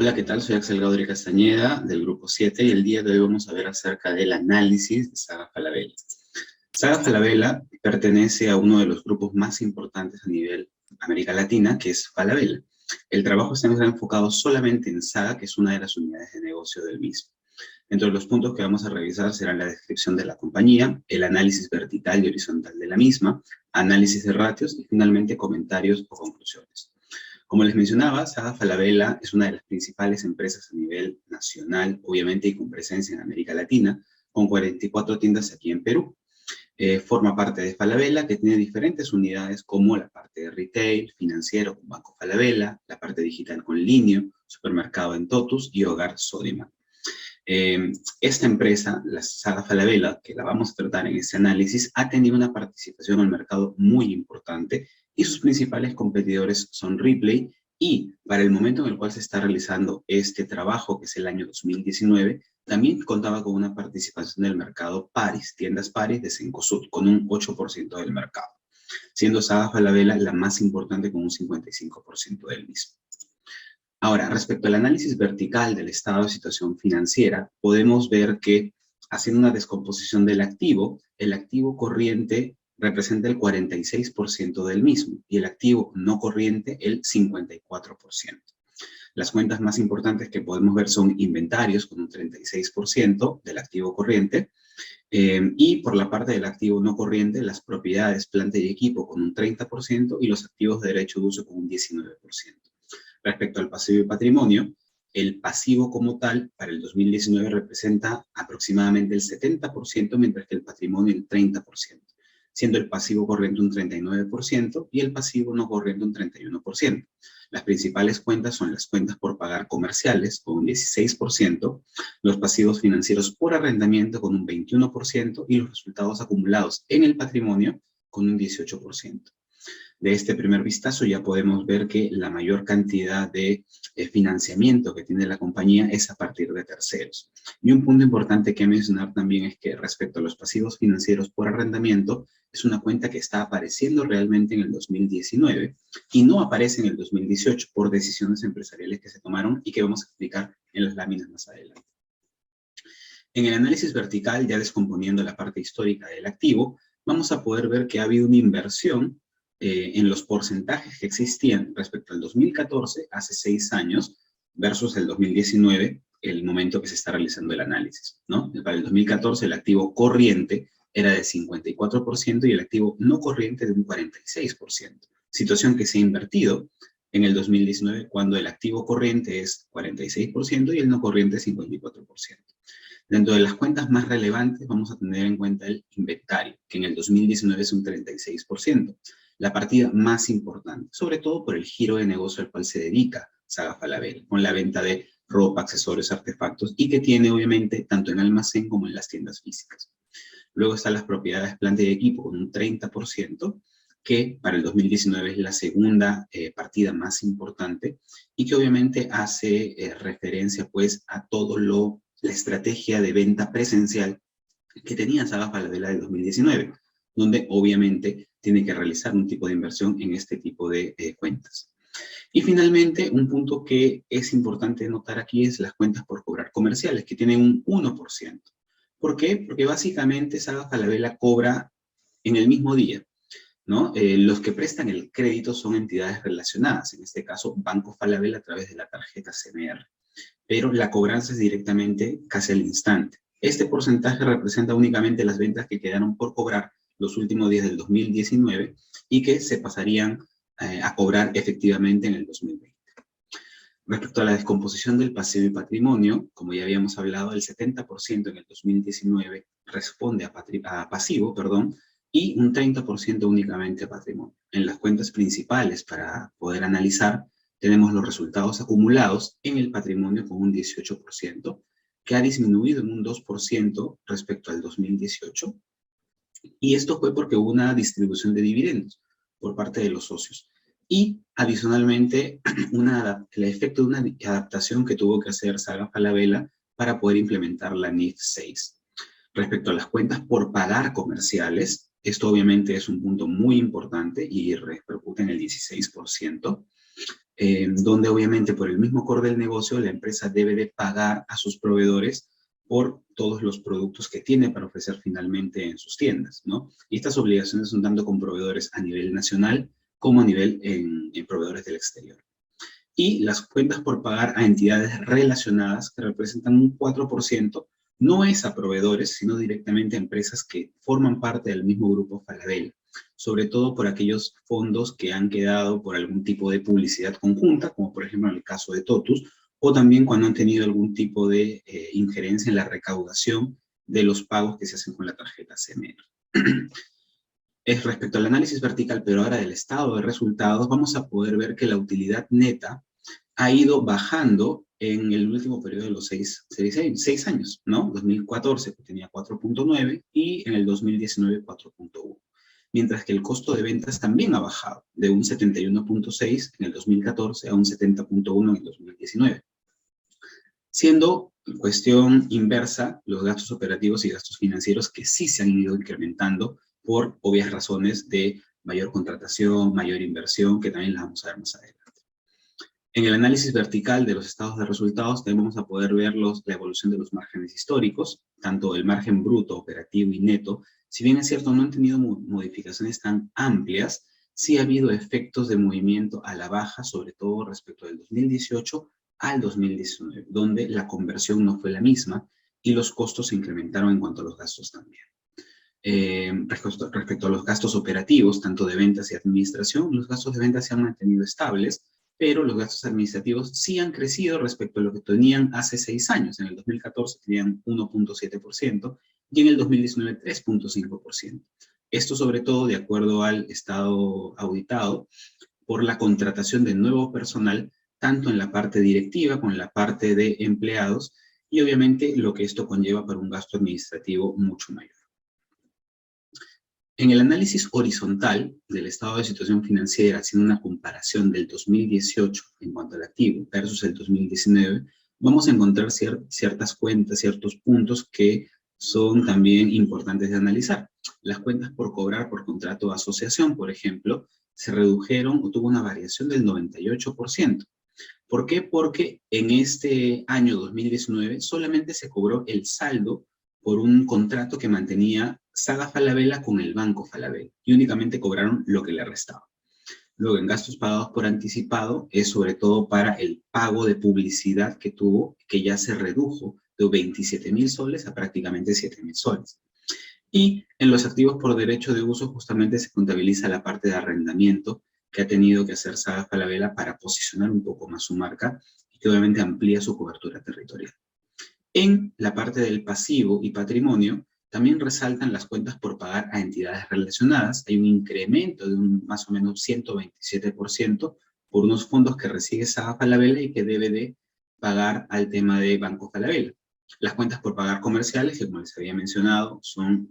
Hola, ¿qué tal? Soy Axel Gaudry Castañeda del Grupo 7 y el día de hoy vamos a ver acerca del análisis de Saga Falabella. Saga Falabella pertenece a uno de los grupos más importantes a nivel América Latina, que es Falabella. El trabajo está enfocado solamente en Saga, que es una de las unidades de negocio del mismo. Dentro de los puntos que vamos a revisar serán la descripción de la compañía, el análisis vertical y horizontal de la misma, análisis de ratios y finalmente comentarios o conclusiones. Como les mencionaba, Saga Falabella es una de las principales empresas a nivel nacional, obviamente, y con presencia en América Latina, con 44 tiendas aquí en Perú. Forma parte de Falabella, que tiene diferentes unidades como la parte de retail, financiero con Banco Falabella, la parte digital con Linio, supermercado en Totus y hogar Sodimac. Esta empresa, la Saga Falabella, que la vamos a tratar en este análisis, ha tenido una participación en el mercado muy importante y sus principales competidores son Ripley y para el momento en el cual se está realizando este trabajo, que es el año 2019, también contaba con una participación del mercado Paris, tiendas Paris de Cencosud, con un 8% del mercado, siendo Saga Falabella la más importante con un 55% del mismo. Ahora, respecto al análisis vertical del estado de situación financiera, podemos ver que, haciendo una descomposición del activo, el activo corriente representa el 46% del mismo y el activo no corriente el 54%. Las cuentas más importantes que podemos ver son inventarios con un 36% del activo corriente y por la parte del activo no corriente, las propiedades, planta y equipo con un 30% y los activos de derecho de uso con un 19%. Respecto al pasivo y patrimonio, el pasivo como tal para el 2019 representa aproximadamente el 70%, mientras que el patrimonio el 30%, siendo el pasivo corriente un 39% y el pasivo no corriente un 31%. Las principales cuentas son las cuentas por pagar comerciales con un 16%, los pasivos financieros por arrendamiento con un 21% y los resultados acumulados en el patrimonio con un 18%. De este primer vistazo ya podemos ver que la mayor cantidad de financiamiento que tiene la compañía es a partir de terceros. Y un punto importante que mencionar también es que respecto a los pasivos financieros por arrendamiento, es una cuenta que está apareciendo realmente en el 2019 y no aparece en el 2018 por decisiones empresariales que se tomaron y que vamos a explicar en las láminas más adelante. En el análisis vertical, ya descomponiendo la parte histórica del activo, vamos a poder ver que ha habido una inversión en los porcentajes que existían respecto al 2014, hace 6 años, versus el 2019, el momento que se está realizando el análisis, ¿no? Para el 2014 el activo corriente era de 54% y el activo no corriente de un 46%. Situación que se ha invertido en el 2019 cuando el activo corriente es 46% y el no corriente es 54%. Dentro de las cuentas más relevantes vamos a tener en cuenta el inventario, que en el 2019 es un 36%, la partida más importante, sobre todo por el giro de negocio al cual se dedica Saga Falabella, con la venta de ropa, accesorios, artefactos, y que tiene obviamente tanto en almacén como en las tiendas físicas. Luego están las propiedades, planta y equipo con un 30%, que para el 2019 es la segunda partida más importante y que obviamente hace referencia pues a todo la estrategia de venta presencial que tenía Saga Falabella del 2019, donde obviamente tiene que realizar un tipo de inversión en este tipo de cuentas. Y finalmente, un punto que es importante notar aquí es las cuentas por cobrar comerciales, que tienen un 1%. ¿Por qué? Porque básicamente Saga Falabella cobra en el mismo día, ¿no? Los que prestan el crédito son entidades relacionadas, en este caso Banco Falabella a través de la tarjeta CMR, pero la cobranza es directamente casi al instante. Este porcentaje representa únicamente las ventas que quedaron por cobrar los últimos días del 2019 y que se pasarían a cobrar efectivamente en el 2020. Respecto a la descomposición del pasivo y patrimonio, como ya habíamos hablado, el 70% en el 2019 responde a pasivo, y un 30% únicamente a patrimonio. En las cuentas principales para poder analizar, tenemos los resultados acumulados en el patrimonio con un 18%, que ha disminuido en un 2% respecto al 2018, y esto fue porque hubo una distribución de dividendos por parte de los socios. Y adicionalmente, el efecto de una adaptación que tuvo que hacer Saga Falabella para poder implementar la NIF 6. Respecto a las cuentas por pagar comerciales, esto obviamente es un punto muy importante y repercute en el 16%. donde obviamente por el mismo core del negocio la empresa debe de pagar a sus proveedores por todos los productos que tiene para ofrecer finalmente en sus tiendas, ¿no? Y estas obligaciones son tanto con proveedores a nivel nacional como a nivel en proveedores del exterior. Y las cuentas por pagar a entidades relacionadas, que representan un 4%, no es a proveedores, sino directamente a empresas que forman parte del mismo grupo Falabella, sobre todo por aquellos fondos que han quedado por algún tipo de publicidad conjunta, como por ejemplo en el caso de Totus, o también cuando han tenido algún tipo de injerencia en la recaudación de los pagos que se hacen con la tarjeta CMR. Es respecto al análisis vertical, pero ahora del estado de resultados, vamos a poder ver que la utilidad neta ha ido bajando en el último periodo de los seis años, ¿no? 2014 tenía 4.9 y en el 2019 4.1. Mientras que el costo de ventas también ha bajado, de un 71.6 en el 2014 a un 70.1 en el 2019. Siendo cuestión inversa los gastos operativos y gastos financieros que sí se han ido incrementando por obvias razones de mayor contratación, mayor inversión, que también las vamos a ver más adelante. En el análisis vertical de los estados de resultados también vamos a poder ver la evolución de los márgenes históricos, tanto el margen bruto, operativo y neto. Si bien es cierto, no han tenido modificaciones tan amplias, sí ha habido efectos de movimiento a la baja, sobre todo respecto del 2018 al 2019, donde la conversión no fue la misma y los costos se incrementaron en cuanto a los gastos también. Respecto a los gastos operativos, tanto de ventas y administración, los gastos de ventas se han mantenido estables, pero los gastos administrativos sí han crecido respecto a lo que tenían hace 6 años. En el 2014 tenían 1.7% y en el 2019 3.5%. Esto sobre todo de acuerdo al estado auditado por la contratación de nuevo personal, tanto en la parte directiva como en la parte de empleados, y obviamente lo que esto conlleva para un gasto administrativo mucho mayor. En el análisis horizontal del estado de situación financiera, haciendo una comparación del 2018 en cuanto al activo versus el 2019, vamos a encontrar ciertas cuentas, ciertos puntos que son también importantes de analizar. Las cuentas por cobrar por contrato de asociación, por ejemplo, se redujeron o tuvo una variación del 98%. ¿Por qué? Porque en este año 2019 solamente se cobró el saldo por un contrato que mantenía Saga Falabella con el Banco Falabella y únicamente cobraron lo que le restaba. Luego, en gastos pagados por anticipado, es sobre todo para el pago de publicidad que tuvo, que ya se redujo de 27.000 soles a prácticamente 7.000 soles. Y en los activos por derecho de uso justamente se contabiliza la parte de arrendamiento que ha tenido que hacer Saga Falabella para posicionar un poco más su marca y que obviamente amplía su cobertura territorial. En la parte del pasivo y patrimonio, también resaltan las cuentas por pagar a entidades relacionadas. Hay un incremento de más o menos 127% por unos fondos que recibe Saga Falabella y que debe de pagar al tema de Banco Falabella. Las cuentas por pagar comerciales, que como les había mencionado, son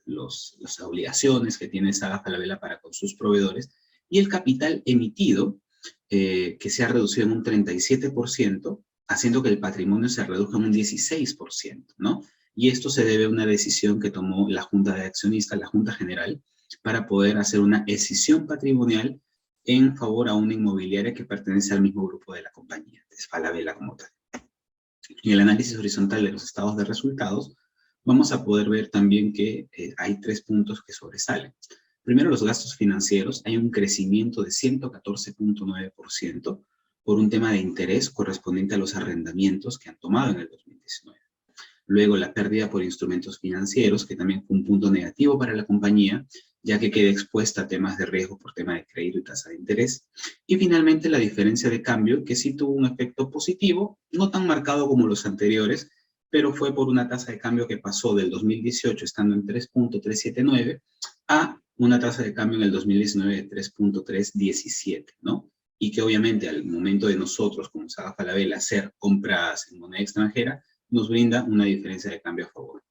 las obligaciones que tiene Saga Falabella para con sus proveedores, y el capital emitido, que se ha reducido en un 37%, haciendo que el patrimonio se reduzca en un 16%, ¿no? Y esto se debe a una decisión que tomó la Junta de Accionistas, la Junta General, para poder hacer una escisión patrimonial en favor a una inmobiliaria que pertenece al mismo grupo de la compañía, es Falabella como tal. En el análisis horizontal de los estados de resultados, vamos a poder ver también que hay 3 puntos que sobresalen. Primero, los gastos financieros. Hay un crecimiento de 114.9% por un tema de interés correspondiente a los arrendamientos que han tomado en el 2019. Luego, la pérdida por instrumentos financieros, que también fue un punto negativo para la compañía, ya que queda expuesta a temas de riesgo por tema de crédito y tasa de interés. Y finalmente, la diferencia de cambio, que sí tuvo un efecto positivo, no tan marcado como los anteriores, pero fue por una tasa de cambio que pasó del 2018, estando en 3.379, a una tasa de cambio en el 2019 de 3.317, ¿no? Y que obviamente al momento de nosotros, como Saga Falabella, hacer compras en moneda extranjera, nos brinda una diferencia de cambio a favor.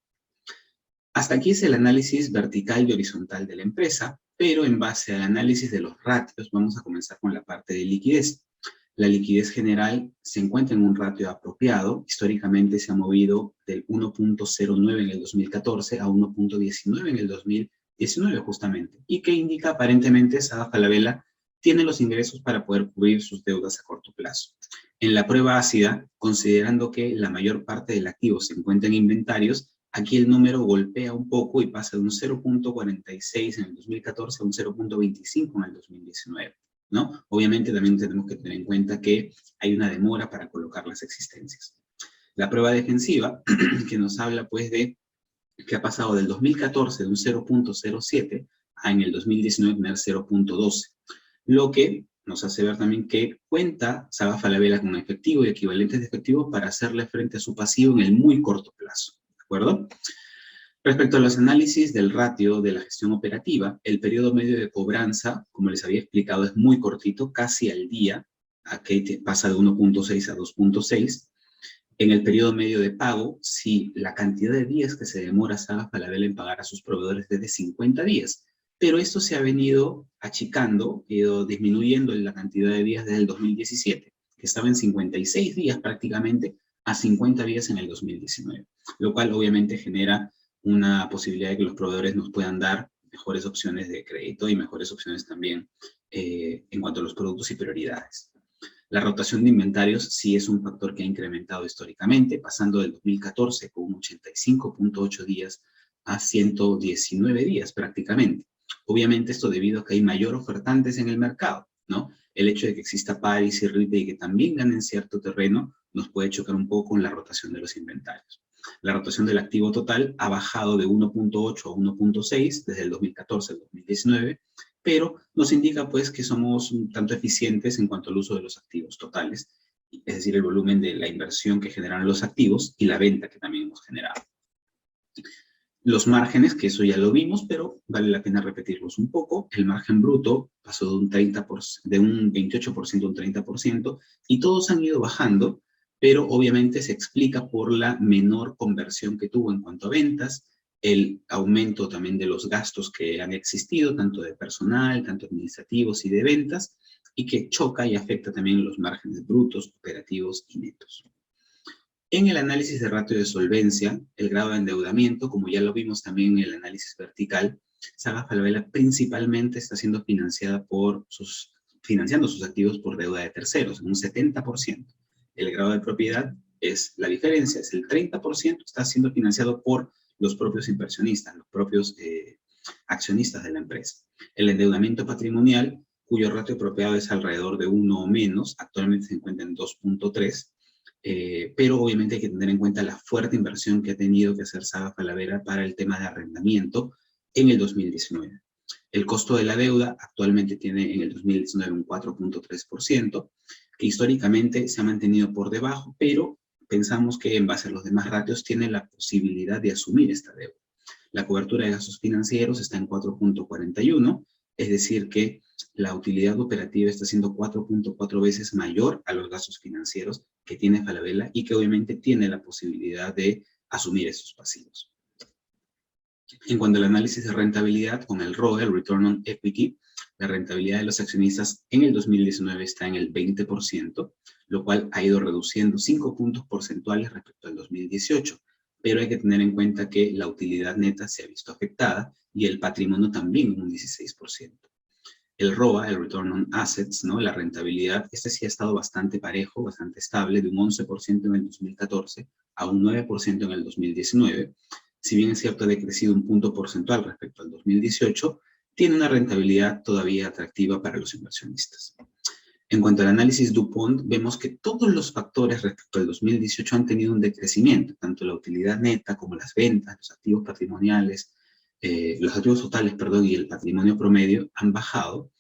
Hasta aquí es el análisis vertical y horizontal de la empresa, pero en base al análisis de los ratios vamos a comenzar con la parte de liquidez. La liquidez general se encuentra en un ratio apropiado. Históricamente se ha movido del 1.09 en el 2014 a 1.19 en el 2019 justamente, y que indica aparentemente Saga Falabella tiene los ingresos para poder cubrir sus deudas a corto plazo. En la prueba ácida, considerando que la mayor parte del activo se encuentra en inventarios, aquí el número golpea un poco y pasa de un 0.46 en el 2014 a un 0.25 en el 2019, ¿no? Obviamente también tenemos que tener en cuenta que hay una demora para colocar las existencias. La prueba defensiva, que nos habla pues de que ha pasado del 2014 de un 0.07 a en el 2019 tener 0.12, lo que nos hace ver también que cuenta Saga Falabella con efectivo y equivalentes de efectivo para hacerle frente a su pasivo en el muy corto plazo, ¿de acuerdo? Respecto a los análisis del ratio de la gestión operativa, el periodo medio de cobranza, como les había explicado, es muy cortito, casi al día, que pasa de 1.6 a 2.6. En el periodo medio de pago, si la cantidad de días que se demora Saga Falabella en pagar a sus proveedores es de 50 días, pero esto se ha venido achicando, ido disminuyendo en la cantidad de días desde el 2017, que estaba en 56 días prácticamente, a 50 días en el 2019, lo cual obviamente genera una posibilidad de que los proveedores nos puedan dar mejores opciones de crédito y mejores opciones también en cuanto a los productos y prioridades. La rotación de inventarios sí es un factor que ha incrementado históricamente, pasando del 2014 con 85.8 días a 119 días prácticamente. Obviamente esto debido a que hay mayor ofertantes en el mercado, ¿no? El hecho de que exista Paris y Ripple y que también ganen cierto terreno nos puede chocar un poco con la rotación de los inventarios. La rotación del activo total ha bajado de 1.8 a 1.6 desde el 2014 al 2019, pero nos indica pues que somos un tanto eficientes en cuanto al uso de los activos totales, es decir, el volumen de la inversión que generan los activos y la venta que también hemos generado. Los márgenes, que eso ya lo vimos, pero vale la pena repetirlos un poco. El margen bruto pasó de un 28% a un 30%, y todos han ido bajando, pero obviamente se explica por la menor conversión que tuvo en cuanto a ventas, el aumento también de los gastos que han existido, tanto de personal, tanto administrativos y de ventas, y que choca y afecta también los márgenes brutos, operativos y netos. En el análisis de ratio de solvencia, el grado de endeudamiento, como ya lo vimos también en el análisis vertical, Saga Falabella principalmente está siendo financiando sus activos por deuda de terceros, en un 70%. El grado de propiedad es la diferencia, es el 30%, está siendo financiado por los propios inversionistas, los propios accionistas de la empresa. El endeudamiento patrimonial, cuyo ratio apropiado es alrededor de 1 o menos, actualmente se encuentra en 2.3, pero obviamente hay que tener en cuenta la fuerte inversión que ha tenido que hacer Saga Falabella para el tema de arrendamiento en el 2019. El costo de la deuda actualmente tiene en el 2019 un 4.3%, que históricamente se ha mantenido por debajo, pero pensamos que en base a los demás ratios tiene la posibilidad de asumir esta deuda. La cobertura de gastos financieros está en 4.41, es decir que la utilidad operativa está siendo 4.4 veces mayor a los gastos financieros que tiene Falabella y que obviamente tiene la posibilidad de asumir esos pasivos. En cuanto al análisis de rentabilidad con el ROE, el Return on Equity, la rentabilidad de los accionistas en el 2019 está en el 20%, lo cual ha ido reduciendo 5 puntos porcentuales respecto al 2018, pero hay que tener en cuenta que la utilidad neta se ha visto afectada y el patrimonio también en un 16%. El ROA, el Return on Assets, ¿no? La rentabilidad, este sí ha estado bastante parejo, bastante estable, de un 11% en el 2014 a un 9% en el 2019. Si bien es cierto, ha decrecido un punto porcentual respecto al 2018, tiene una rentabilidad todavía atractiva para los inversionistas. En cuanto al análisis DuPont, vemos que todos los factores respecto al 2018 han tenido un decrecimiento, tanto la utilidad neta como las ventas, los activos patrimoniales, los activos totales, perdón, y el patrimonio promedio han bajado,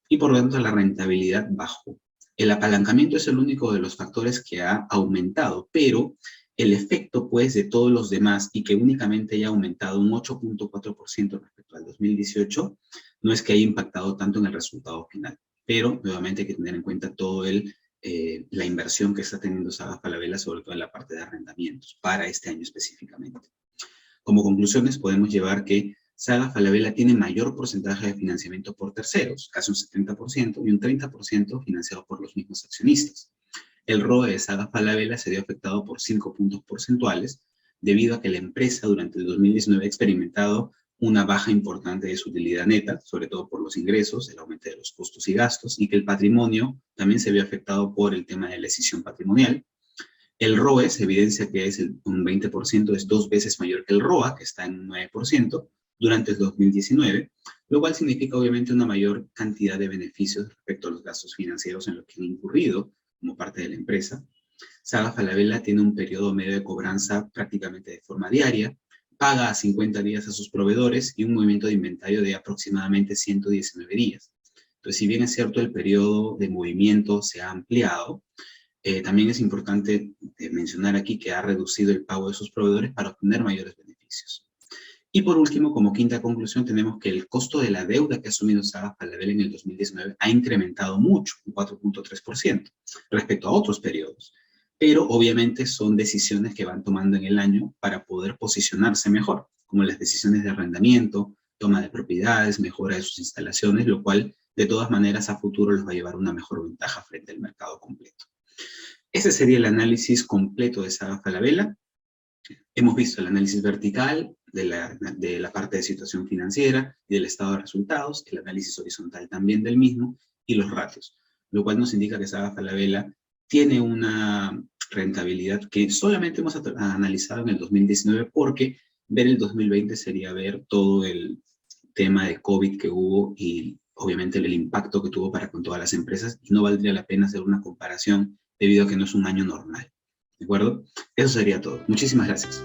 y por lo tanto la rentabilidad bajó. El apalancamiento es el único de los factores que ha aumentado, pero el efecto pues de todos los demás y que únicamente haya aumentado un 8.4% respecto al 2018, no es que haya impactado tanto en el resultado final, pero nuevamente hay que tener en cuenta todo la inversión que está teniendo Saga Falabella, sobre todo en la parte de arrendamientos, para este año específicamente. Como conclusiones podemos llevar que Saga Falabella tiene mayor porcentaje de financiamiento por terceros, casi un 70%, y un 30% financiado por los mismos accionistas. El ROE de Saga Falabella se vio afectado por 5 puntos porcentuales, debido a que la empresa durante el 2019 ha experimentado una baja importante de su utilidad neta, sobre todo por los ingresos, el aumento de los costos y gastos, y que el patrimonio también se vio afectado por el tema de la escisión patrimonial. El ROE se evidencia que es un 20%, es 2 veces mayor que el ROA, que está en un 9%, durante el 2019, lo cual significa obviamente una mayor cantidad de beneficios respecto a los gastos financieros en los que han incurrido como parte de la empresa. Saga Falabella tiene un periodo medio de cobranza prácticamente de forma diaria, paga a 50 días a sus proveedores y un movimiento de inventario de aproximadamente 119 días. Entonces, si bien es cierto, el periodo de movimiento se ha ampliado, también es importante mencionar aquí que ha reducido el pago de sus proveedores para obtener mayores beneficios. Y por último, como quinta conclusión, tenemos que el costo de la deuda que ha asumido Saga Falabella en el 2019 ha incrementado mucho, un 4.3%, respecto a otros periodos. Pero obviamente son decisiones que van tomando en el año para poder posicionarse mejor, como las decisiones de arrendamiento, toma de propiedades, mejora de sus instalaciones, lo cual de todas maneras a futuro les va a llevar una mejor ventaja frente al mercado completo. Ese sería el análisis completo de Saga Falabella. Hemos visto el análisis vertical de la parte de situación financiera y del estado de resultados, el análisis horizontal también del mismo y los ratios, lo cual nos indica que Saga Falabella tiene una rentabilidad que solamente hemos analizado en el 2019 porque ver el 2020 sería ver todo el tema de COVID que hubo y obviamente el impacto que tuvo para con todas las empresas y no valdría la pena hacer una comparación debido a que no es un año normal. ¿De acuerdo? Eso sería todo. Muchísimas gracias.